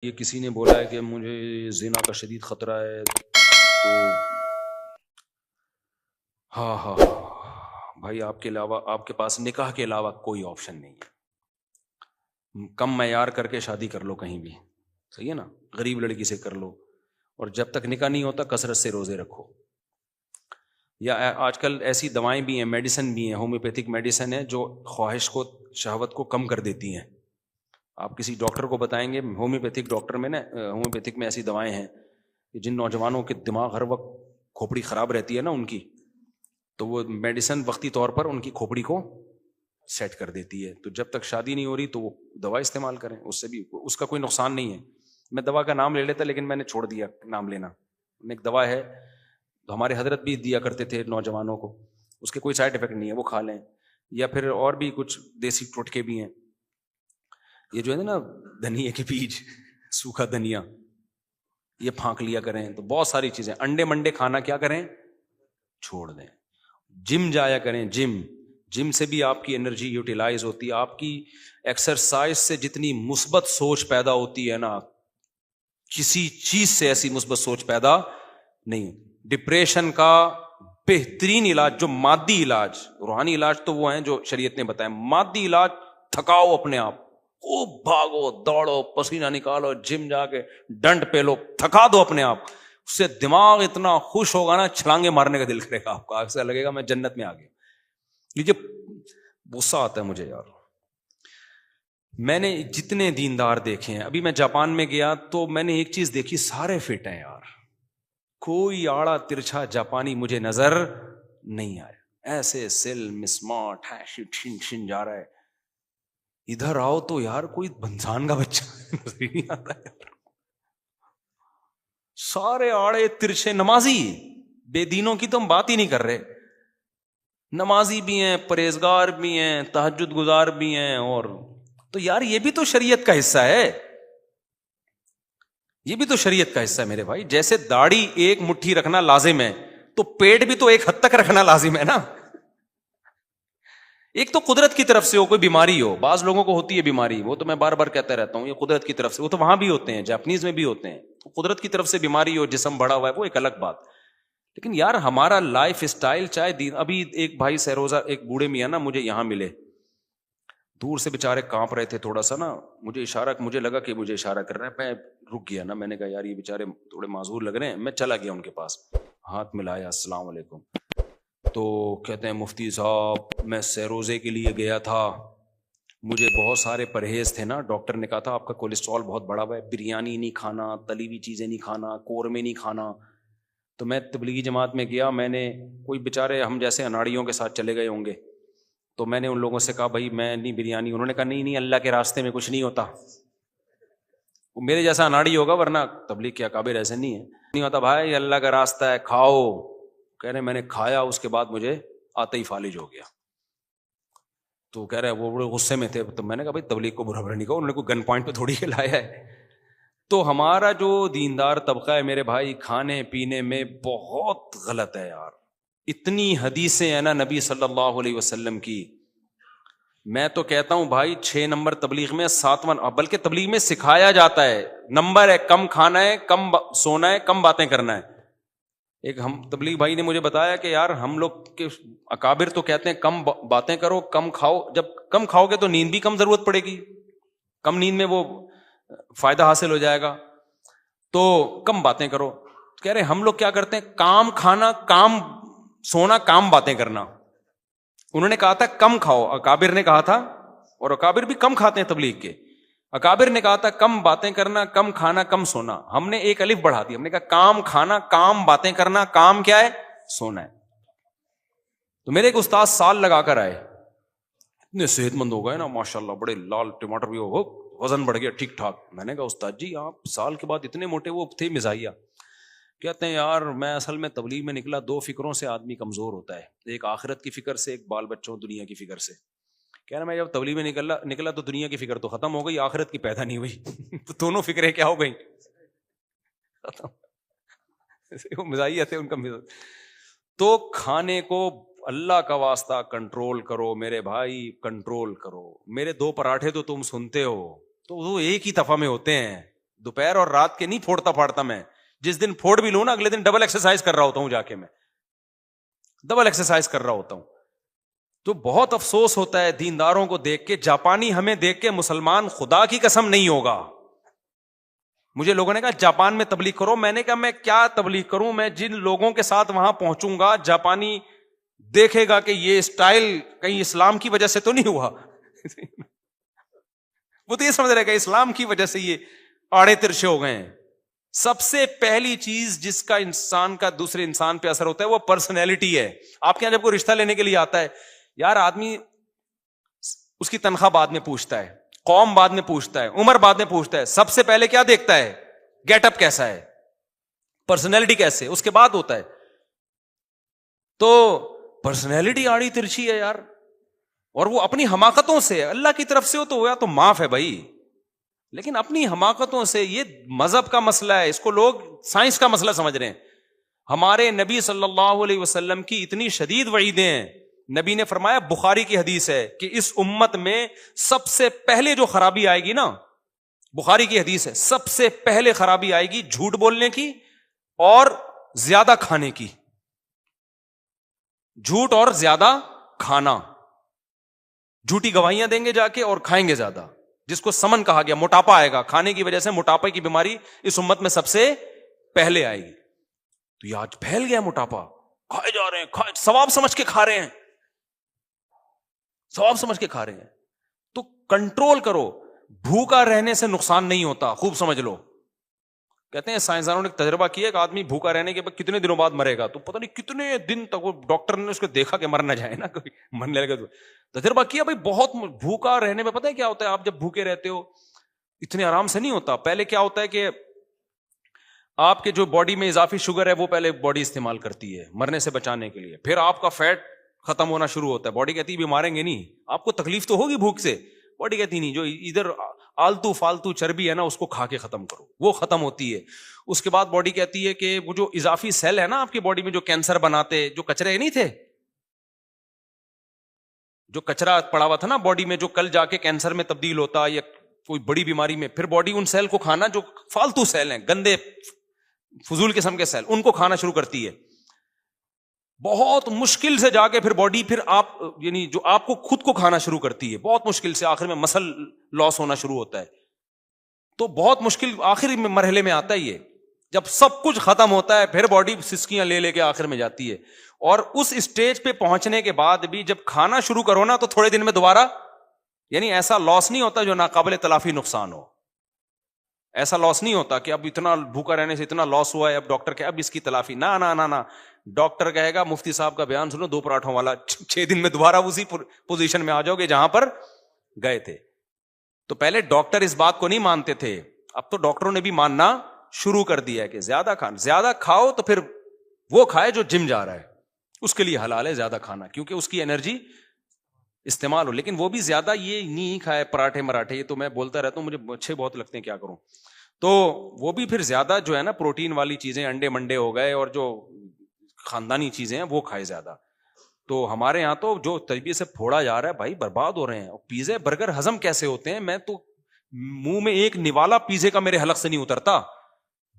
یہ کسی نے بولا ہے کہ مجھے زنا کا شدید خطرہ ہے تو ہاں ہاں ہاں بھائی، آپ کے علاوہ، آپ کے پاس نکاح کے علاوہ کوئی آپشن نہیں ہے. کم معیار کر کے شادی کر لو کہیں بھی، صحیح ہے نا، غریب لڑکی سے کر لو، اور جب تک نکاح نہیں ہوتا کثرت سے روزے رکھو. یا آج کل ایسی دوائیں بھی ہیں، میڈیسن بھی ہیں، ہومیوپیتھک میڈیسن ہے جو خواہش کو، شہوت کو کم کر دیتی ہیں. آپ کسی ڈاکٹر کو بتائیں گے ہومیوپیتھک ڈاکٹر میں نا، ہومیوپیتھک میں ایسی دوائیں ہیں کہ جن نوجوانوں کے دماغ ہر وقت کھوپڑی خراب رہتی ہے نا ان کی، تو وہ میڈیسن وقتی طور پر ان کی کھوپڑی کو سیٹ کر دیتی ہے. تو جب تک شادی نہیں ہو رہی تو وہ دوا استعمال کریں، اس سے بھی اس کا کوئی نقصان نہیں ہے. میں دوا کا نام لے لیتا لیکن میں نے چھوڑ دیا نام لینا. ایک دوا ہے تو ہمارے حضرت بھی دیا کرتے تھے نوجوانوں کو، اس کے کوئی سائڈ افیکٹ نہیں ہے، وہ کھا لیں. یا پھر اور بھی کچھ دیسی ٹوٹکے بھی ہیں. یہ جو ہے نا دھنیا کے بیج، سوکھا دھنیا، یہ پھانک لیا کریں. تو بہت ساری چیزیں، انڈے منڈے کھانا کیا کریں، چھوڑ دیں. جم جایا کریں، جم سے بھی آپ کی انرجی یوٹیلائز ہوتی ہے. آپ کی ایکسرسائز سے جتنی مثبت سوچ پیدا ہوتی ہے نا، کسی چیز سے ایسی مثبت سوچ پیدا نہیں. ڈپریشن کا بہترین علاج، جو مادی علاج، روحانی علاج تو وہ ہیں جو شریعت نے بتایا. مادی علاج، تھکاؤ اپنے آپ، خوب بھاگو دوڑو، پسینہ نکالو، جم جا کے ڈنڈ پہ لو، تھکا دو اپنے آپ. اس سے دماغ اتنا خوش ہوگا نا، چھلانگے مارنے کا دل کرے گا آپ کا، ایسا لگے گا میں جنت میں آ گیا. کیونکہ غصہ آتا ہے مجھے یار. میں نے جتنے دیندار دیکھے ہیں، ابھی میں جاپان میں گیا تو میں نے ایک چیز دیکھی، سارے فٹ ہیں یار. کوئی آڑا ترچھا جاپانی مجھے نظر نہیں آیا. ایسے سلم اسمارٹ ہے، جا رہا ہے. ادھر آؤ تو یار کوئی بنسان کا بچہ نظر نہیں آتا ہے. سارے آڑے ترچھے، نمازی، بے دینوں کی تو ہم بات ہی نہیں کر رہے. نمازی بھی ہیں، پرہیزگار بھی ہیں، تہجد گزار بھی ہیں. اور تو یار یہ بھی تو شریعت کا حصہ ہے، یہ بھی تو شریعت کا حصہ ہے میرے بھائی. جیسے داڑھی ایک مٹھی رکھنا لازم ہے تو پیٹ بھی تو ایک حد تک رکھنا لازم ہے نا. ایک تو قدرت کی طرف سے ہو، کوئی بیماری ہو، بعض لوگوں کو ہوتی ہے بیماری، وہ تو میں بار بار کہتا رہتا ہوں، یہ قدرت کی طرف سے، وہ تو وہاں بھی ہوتے ہیں، جاپنیز میں بھی ہوتے ہیں. قدرت کی طرف سے بیماری ہو، جسم بڑا ہوا ہے، وہ ایک الگ بات. لیکن یار ہمارا لائف اسٹائل چاہے دین. ابھی ایک بھائی سہروزہ، ایک بوڑھے میاں نا مجھے یہاں ملے، دور سے بےچارے کانپ رہے تھے تھوڑا سا نا، مجھے لگا کہ مجھے اشارہ کر رہے ہیں. میں رک گیا نا، میں نے کہا یار یہ بےچارے تھوڑے معذور لگ رہے ہیں. میں چلا گیا ان کے پاس، ہاتھ ملایا، السلام علیکم. تو کہتے ہیں مفتی صاحب میں سہروزے کے لیے گیا تھا، مجھے بہت سارے پرہیز تھے نا، ڈاکٹر نے کہا تھا آپ کا کولیسٹرول بہت بڑا ہوا ہے، بریانی نہیں کھانا، تلی ہوئی چیزیں نہیں کھانا، قورمے نہیں کھانا. تو میں تبلیغی جماعت میں گیا، میں نے کوئی بےچارے ہم جیسے اناڑیوں کے ساتھ چلے گئے ہوں گے، تو میں نے ان لوگوں سے کہا بھائی میں نہیں بریانی. انہوں نے کہا نہیں اللہ کے راستے میں کچھ نہیں ہوتا. وہ میرے جیسا اناڑی ہوگا، ورنہ تبلیغ کے اکابر ایسے نہیں ہوتا بھائی، اللہ کا راستہ ہے کھاؤ. کہہ رہے میں نے کھایا، اس کے بعد مجھے آتے ہی فالج ہو گیا. تو کہہ رہے وہ بڑے غصے میں تھے. تو میں نے کہا بھائی تبلیغ کو برا نہیں کہو، انہوں نے کوئی گن پوائنٹ پہ تھوڑی کے لایا ہے. تو ہمارا جو دیندار طبقہ ہے میرے بھائی، کھانے پینے میں بہت غلط ہے یار. اتنی حدیثیں ہیں نا نبی صلی اللہ علیہ وسلم کی. میں تو کہتا ہوں بھائی 6 نمبر تبلیغ میں 7واں، بلکہ تبلیغ میں سکھایا جاتا ہے، نمبر ہے کم کھانا ہے، کم سونا ہے، کم باتیں کرنا ہے. ایک ہم تبلیغ بھائی نے مجھے بتایا کہ یار ہم لوگ کے اکابر تو کہتے ہیں کم باتیں کرو، کم کھاؤ. جب کم کھاؤ گے تو نیند بھی کم ضرورت پڑے گی، کم نیند میں وہ فائدہ حاصل ہو جائے گا. تو کم باتیں کرو. کہہ رہے ہم لوگ کیا کرتے ہیں، کام کھانا، کام سونا، کام باتیں کرنا. انہوں نے کہا تھا کم کھاؤ، اکابر نے کہا تھا، اور اکابر بھی کم کھاتے ہیں تبلیغ کے. اکابر نے کہا تھا کم باتیں کرنا، کم کھانا، کم سونا. ہم نے ایک الف بڑھا دی، ہم نے کہا کام کھانا، کام باتیں کرنا، کام کیا ہے، سونا ہے. تو میرے ایک استاد سال لگا کر آئے، اتنے صحت مند ہو گئے نا ماشاءاللہ، بڑے لال ٹماٹر بھی ہو، وزن بڑھ گیا ٹھیک ٹھاک. میں نے کہا استاد جی آپ سال کے بعد اتنے موٹے، وہ تھے مزاحیہ. کہتے ہیں یار میں اصل میں تبلیغ میں نکلا، 2 فکروں سے آدمی کمزور ہوتا ہے، ایک آخرت کی فکر سے، ایک بال بچوں دنیا کی فکر سے. کہہ رہا میں جب تبلیغ میں نکلا تو دنیا کی فکر تو ختم ہو گئی، آخرت کی پیدا نہیں ہوئی. تو دونوں فکریں کیا ہو گئی، ختم. مزاحیہ تھے ان کا مزاج. تو کھانے کو اللہ کا واسطہ کنٹرول کرو میرے بھائی، کنٹرول کرو. میرے 2 پراٹھے تو تم سنتے ہو، تو وہ ایک ہی دفعہ میں ہوتے ہیں، دوپہر اور رات کے نہیں پھوڑتا پھاڑتا میں, جس دن پھوڑ بھی لوں نا اگلے دن ڈبل ایکسرسائز کر رہا ہوتا ہوں, جا کے میں ڈبل ایکسرسائز کر رہا ہوتا ہوں. تو بہت افسوس ہوتا ہے دینداروں کو دیکھ کے, جاپانی ہمیں دیکھ کے مسلمان خدا کی قسم نہیں ہوگا. مجھے لوگوں نے کہا جاپان میں تبلیغ کرو, میں نے کہا میں کیا تبلیغ کروں, میں جن لوگوں کے ساتھ وہاں پہنچوں گا جاپانی دیکھے گا کہ یہ اسٹائل کہیں اسلام کی وجہ سے تو نہیں ہوا. وہ تو یہ سمجھ رہے کہ اسلام کی وجہ سے یہ آڑے ترچھے ہو گئے ہیں. سب سے پہلی چیز جس کا انسان کا دوسرے انسان پہ اثر ہوتا ہے وہ پرسنالٹی ہے. آپ کے یہاں جب کوئی رشتہ لینے کے لیے آتا ہے, یار آدمی اس کی تنخواہ بعد میں پوچھتا ہے, قوم بعد میں پوچھتا ہے, عمر بعد میں پوچھتا ہے, سب سے پہلے کیا دیکھتا ہے؟ گیٹ اپ کیسا ہے, پرسنالٹی کیسے, اس کے بعد ہوتا ہے. تو پرسنالٹی آڑی ترچھی ہے یار, اور وہ اپنی حماقتوں سے, اللہ کی طرف سے ہو تو ہوا تو معاف ہے بھائی, لیکن اپنی حماقتوں سے. یہ مذہب کا مسئلہ ہے, اس کو لوگ سائنس کا مسئلہ سمجھ رہے ہیں. ہمارے نبی صلی اللہ علیہ وسلم کی اتنی شدید وعیدیں ہیں. نبی نے فرمایا, بخاری کی حدیث ہے, کہ اس امت میں سب سے پہلے جو خرابی آئے گی نا, بخاری کی حدیث ہے, سب سے پہلے خرابی آئے گی جھوٹ بولنے کی اور زیادہ کھانے کی. جھوٹ اور زیادہ کھانا, جھوٹی گواہیاں دیں گے جا کے اور کھائیں گے زیادہ, جس کو سمن کہا گیا. موٹاپا آئے گا, کھانے کی وجہ سے موٹاپے کی بیماری اس امت میں سب سے پہلے آئے گی. تو یہ آج پھیل گیا موٹاپا, کھائے جا رہے ہیں, ثواب سمجھ کے کھا رہے ہیں, ثواب سمجھ کے کھا رہے ہیں. تو کنٹرول کرو. بھوکا رہنے سے نقصان نہیں ہوتا, خوب سمجھ لو. کہتے ہیں سائنسدانوں نے تجربہ کیا کہ آدمی بھوکا رہنے کے بعد کتنے دنوں بعد مرے گا, تو پتہ نہیں کتنے دن تک وہ ڈاکٹر نے اس کو دیکھا کہ مر نہ جائے نا, کوئی مرنے لگے. تو تجربہ کیا بھائی, بہت بھوکا رہنے میں پتہ ہے کیا ہوتا ہے, آپ جب بھوکے رہتے ہو اتنے آرام سے نہیں ہوتا. پہلے کیا ہوتا ہے کہ آپ کے جو باڈی میں اضافی شوگر ہے وہ پہلے باڈی استعمال کرتی ہے مرنے سے بچانے کے لیے, پھر آپ کا فیٹ ختم ہونا شروع ہوتا ہے. باڈی کہتی ہے بھی ماریں گے نہیں, آپ کو تکلیف تو ہوگی بھوک سے. باڈی کہتی نہیں, جو ادھر آلتو فالتو چربی ہے نا اس کو کھا کے ختم کرو, وہ ختم ہوتی ہے. اس کے بعد باڈی کہتی ہے کہ وہ جو اضافی سیل ہے نا آپ کی باڈی میں جو کینسر بناتے, جو کچرے نہیں تھے, جو کچرا پڑا ہوا تھا نا باڈی میں, جو کل جا کے کینسر میں تبدیل ہوتا یا کوئی بڑی بیماری میں, پھر باڈی ان سیل کو کھانا, جو فالتو سیل ہیں, گندے فضول قسم کے سیل, ان کو کھانا شروع کرتی ہے. بہت مشکل سے جا کے پھر باڈی پھر آپ یعنی جو آپ کو خود کو کھانا شروع کرتی ہے, بہت مشکل سے, آخر میں مسل لاس ہونا شروع ہوتا ہے. تو بہت مشکل آخری مرحلے میں آتا ہے یہ, جب سب کچھ ختم ہوتا ہے پھر باڈی سسکیاں لے لے کے آخر میں جاتی ہے. اور اس اسٹیج پہ پہنچنے کے بعد بھی جب کھانا شروع کرو نا تو تھوڑے دن میں دوبارہ یعنی ایسا لاس نہیں ہوتا جو ناقابل تلافی نقصان ہو. ایسا لاس نہیں ہوتا کہ اب اتنا بھوکا رہنے سے اتنا لاس ہوا ہے, اب ڈاکٹر کہ اب اس کی تلافی, نہ نہ نہ نہ. ڈاکٹر کہے گا مفتی صاحب کا بیان سنو, 2 پراٹھوں والا, 6 دن میں دوبارہ اسی پوزیشن میں آ جاؤ گے جہاں پر گئے تھے. تو پہلے ڈاکٹر اس بات کو نہیں مانتے تھے, اب تو ڈاکٹروں نے بھی ماننا شروع کر دیا ہے کہ زیادہ کھاؤ تو پھر وہ کھائے جو جم جا رہا ہے, اس کے لیے حلال ہے زیادہ کھانا, کیونکہ اس کی انرجی استعمال ہو. لیکن وہ بھی زیادہ یہ نہیں کھائے پراٹھے مراٹھے, یہ تو میں بولتا رہتا ہوں, مجھے اچھے بہت لگتے ہیں, کیا کروں. تو وہ بھی پھر زیادہ جو ہے نا پروٹین والی چیزیں, انڈے منڈے ہو گئے اور جو خاندانی چیزیں ہیں وہ کھائے زیادہ. تو ہمارے یہاں تو جو طریقے سے پھوڑا جا رہا ہے بھائی, برباد ہو رہے ہیں. پیزے برگر ہضم کیسے ہوتے ہیں, میں تو منہ میں ایک نوالا پیزے کا میرے حلق سے نہیں اترتا.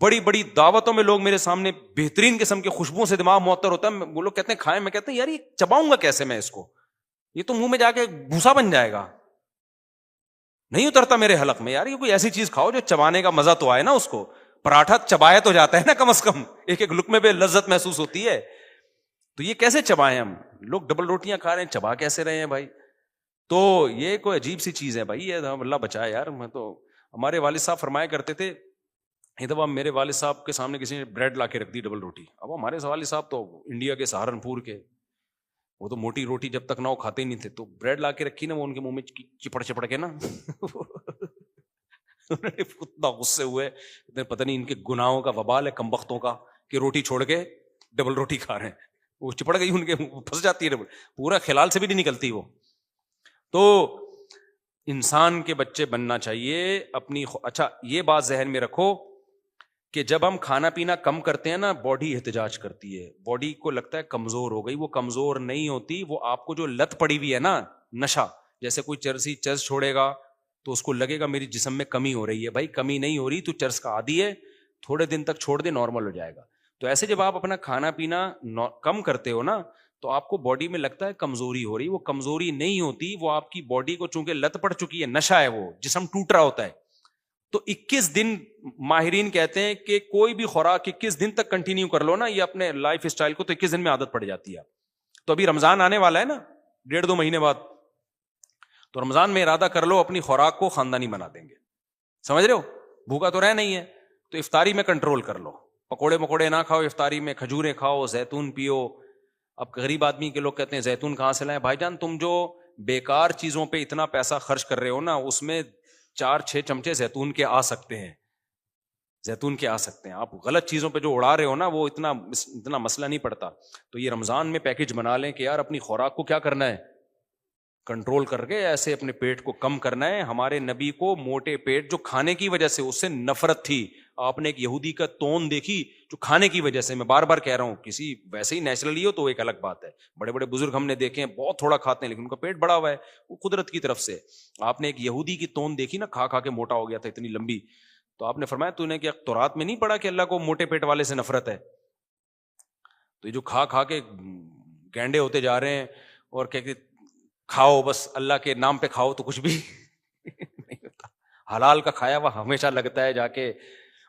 بڑی بڑی دعوتوں میں لوگ میرے سامنے بہترین قسم کے خوشبو سے دماغ معطر ہوتا ہے, وہ لوگ کہتے ہیں کھائیں, میں کہتے ہیں یار یہ چباؤں گا کیسے میں اس کو, یہ تو منہ میں جا کے بھوسا بن جائے گا, نہیں اترتا میرے حلق میں. یار یہ کوئی ایسی چیز کھاؤ جو چبانے کا مزہ تو آئے نا اس کو. پراٹھا چبایا تو جاتا ہے نا کم از کم, ایک ایک لقمے پہ لذت محسوس ہوتی ہے. تو یہ کیسے چبائیں ہم لوگ, ڈبل روٹیاں کھا رہے ہیں, چبا کیسے رہے ہیں بھائی. تو یہ کوئی عجیب سی چیز ہے بھائی, یہ اللہ بچائے یار. میں تو ہمارے والد صاحب فرمایا کرتے تھے, یہ تو میرے والد صاحب کے سامنے کسی نے بریڈ لا کے رکھ دی ڈبل روٹی. اب ہمارے والد صاحب تو انڈیا کے سہارنپور کے, وہ تو موٹی روٹی جب تک نہ وہ کھاتے ہی نہیں تھے, تو بریڈ لا کے رکھی نا, وہ ان کے منہ میں چپڑ چپڑ کے نا اتنا غصے ہوئے, پتہ نہیں ان کے گناہوں کا وبال ہے کم بختوں کا, کہ روٹی چھوڑ کے ڈبل روٹی کھا رہے ہیں. وہ چپڑ گئی ان کے, پھنس جاتی ہے ڈبل, پورا خلال سے بھی نہیں نکلتی وہ. تو انسان کے بچے بننا چاہیے اپنی. اچھا یہ بات ذہن میں رکھو کہ جب ہم کھانا پینا کم کرتے ہیں نا, باڈی احتجاج کرتی ہے, باڈی کو لگتا ہے کمزور ہو گئی. وہ کمزور نہیں ہوتی, وہ آپ کو جو لت پڑی ہوئی ہے نا نشہ, جیسے کوئی چرس چھوڑے گا تو اس کو لگے گا میری جسم میں کمی ہو رہی ہے. بھائی کمی نہیں ہو رہی, تو چرس کا عادی ہے, تھوڑے دن تک چھوڑ دے, نارمل ہو جائے گا. تو ایسے جب آپ اپنا کھانا پینا کم کرتے ہو نا, تو آپ کو باڈی میں لگتا ہے کمزوری ہو رہی. وہ کمزوری نہیں ہوتی, وہ آپ کی باڈی کو چونکہ لت پڑ چکی ہے, نشہ ہے, وہ جسم ٹوٹ رہا ہوتا ہے. تو 21 دن ماہرین کہتے ہیں کہ کوئی بھی خوراک 21 دن تک کنٹینیو کر لو نا, یہ اپنے لائف اسٹائل کو, تو 21 دن میں عادت پڑ جاتی ہے. تو ابھی رمضان آنے والا ہے نا 1.5-2 مہینے بعد, تو رمضان میں ارادہ کر لو اپنی خوراک کو خاندانی بنا دیں گے. سمجھ رہے ہو, بھوکا تو رہ نہیں ہے, تو افطاری میں کنٹرول کر لو, پکوڑے مکوڑے نہ کھاؤ افطاری میں, کھجوریں کھاؤ, زیتون پیو. اب غریب آدمی کے لوگ کہتے ہیں زیتون کہاں سے لائیں؟ بھائی جان تم جو بیکار چیزوں پہ اتنا پیسہ خرچ کر رہے ہو نا, اس میں 4-6 چمچے زیتون کے آ سکتے ہیں, زیتون کے آ سکتے ہیں. آپ غلط چیزوں پہ جو اڑا رہے ہو نا, وہ اتنا مسئلہ نہیں پڑتا. تو یہ رمضان میں پیکج بنا لیں کہ یار اپنی خوراک کو کیا کرنا ہے, کنٹرول کر کے ایسے اپنے پیٹ کو کم کرنا ہے. ہمارے نبی کو موٹے پیٹ, جو کھانے کی وجہ سے اس سے نفرت تھی. آپ نے ایک یہودی کا تون دیکھی جو کھانے کی وجہ سے, میں بار بار کہہ رہا ہوں, کسی ویسے ہی نیچرلی ہو تو ایک الگ بات ہے. بڑے بڑے بزرگ ہم نے دیکھے ہیں بہت تھوڑا کھاتے ہیں لیکن ان کا پیٹ بڑا ہوا ہے, وہ قدرت کی طرف سے. آپ نے ایک یہودی کی تون دیکھی نا, کھا کھا کے موٹا ہو گیا تھا, اتنی لمبی. تو آپ نے فرمایا تو نے کیا تورات میں نہیں پڑھا کہ اللہ کو موٹے پیٹ والے سے نفرت ہے؟ تو یہ جو کھا کھا کے گینڈے ہوتے جا رہے ہیں اور کہ کھاؤ بس اللہ کے نام پہ کھاؤ, تو کچھ بھی نہیں ہوتا. حلال کا کھایا ہوا ہمیشہ لگتا ہے جا کے,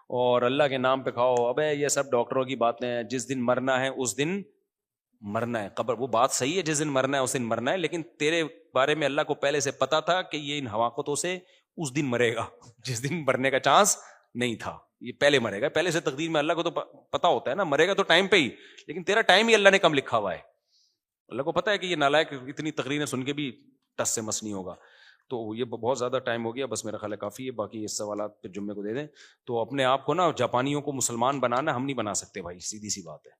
اور اللہ کے نام پہ کھاؤ. ابے یہ سب ڈاکٹروں کی باتیں ہیں, جس دن مرنا ہے اس دن مرنا ہے. قبر وہ بات صحیح ہے, جس دن مرنا ہے اس دن مرنا ہے, لیکن تیرے بارے میں اللہ کو پہلے سے پتا تھا کہ یہ ان حماقتوں سے اس دن مرے گا جس دن مرنے کا چانس نہیں تھا. یہ پہلے مرے گا, پہلے سے تقدیر میں اللہ کو تو پتا ہوتا ہے نا, مرے گا تو ٹائم پہ ہی, لیکن تیرا ٹائم ہی اللہ نے کم لکھا ہوا ہے. اللہ کو پتا ہے کہ یہ نالائق اتنی تقریریں سن کے بھی ٹس سے مس نہیں ہوگا. تو یہ بہت زیادہ ٹائم ہو گیا, بس میرا خیال ہے کافی ہے, باقی یہ سوالات پھر جمعے کو دے دیں. تو اپنے آپ کو نا جاپانیوں کو مسلمان بنانا ہم نہیں بنا سکتے بھائی, سیدھی سی بات ہے.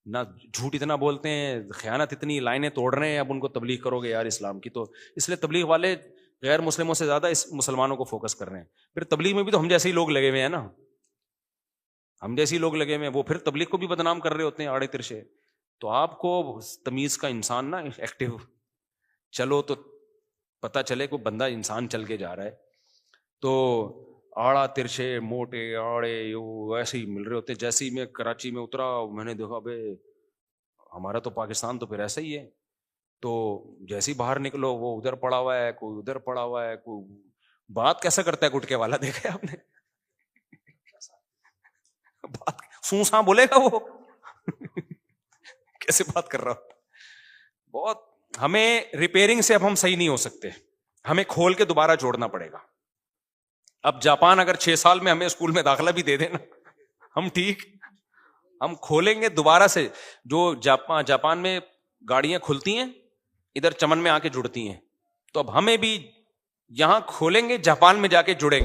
نہ جھوٹ اتنا بولتے ہیں, خیانت اتنی, لائنیں توڑ رہے ہیں, اب ان کو تبلیغ کرو گے یار اسلام کی, تو اس لیے تبلیغ والے غیر مسلموں سے زیادہ اس مسلمانوں کو فوکس کر رہے ہیں. پھر تبلیغ میں بھی تو ہم جیسے ہی لوگ لگے ہوئے ہیں نا, ہم جیسے ہی لوگ لگے ہوئے ہیں, وہ پھر تبلیغ کو بھی بدنام کر رہے ہوتے ہیں آڑے ترشے. تو آپ کو تمیز کا انسان نا ایکٹیو چلو, تو پتا چلے کوئی بندہ انسان چل کے جا رہا ہے. تو آڑا ترشے موٹے آڑے ایسے ہی مل رہے ہوتے. جیسے ہی میں کراچی میں اترا, میں نے دیکھا بھائی ہمارا تو پاکستان تو پھر ایسا ہی ہے. تو جیسے ہی باہر نکلو وہ ادھر پڑا ہوا ہے, کوئی ادھر پڑا ہوا ہے, کوئی بات کیسا کرتا ہے گٹکے والا, دیکھا ہے آپ نے؟ بات سوساں بولے گا وہ کیسے بات کر رہا ہو. بہت ہمیں ریپیئرنگ سے اب ہم صحیح نہیں ہو سکتے, ہمیں کھول کے دوبارہ جوڑنا پڑے گا. اب جاپان اگر 6 سال میں ہمیں اسکول میں داخلہ بھی دے دینا, ہم ٹھیک, ہم کھولیں گے دوبارہ سے. جو جاپان میں گاڑیاں کھلتی ہیں ادھر چمن میں آ کے جڑتی ہیں, تو اب ہمیں بھی یہاں کھولیں گے, جاپان میں جا کے جڑیں گے.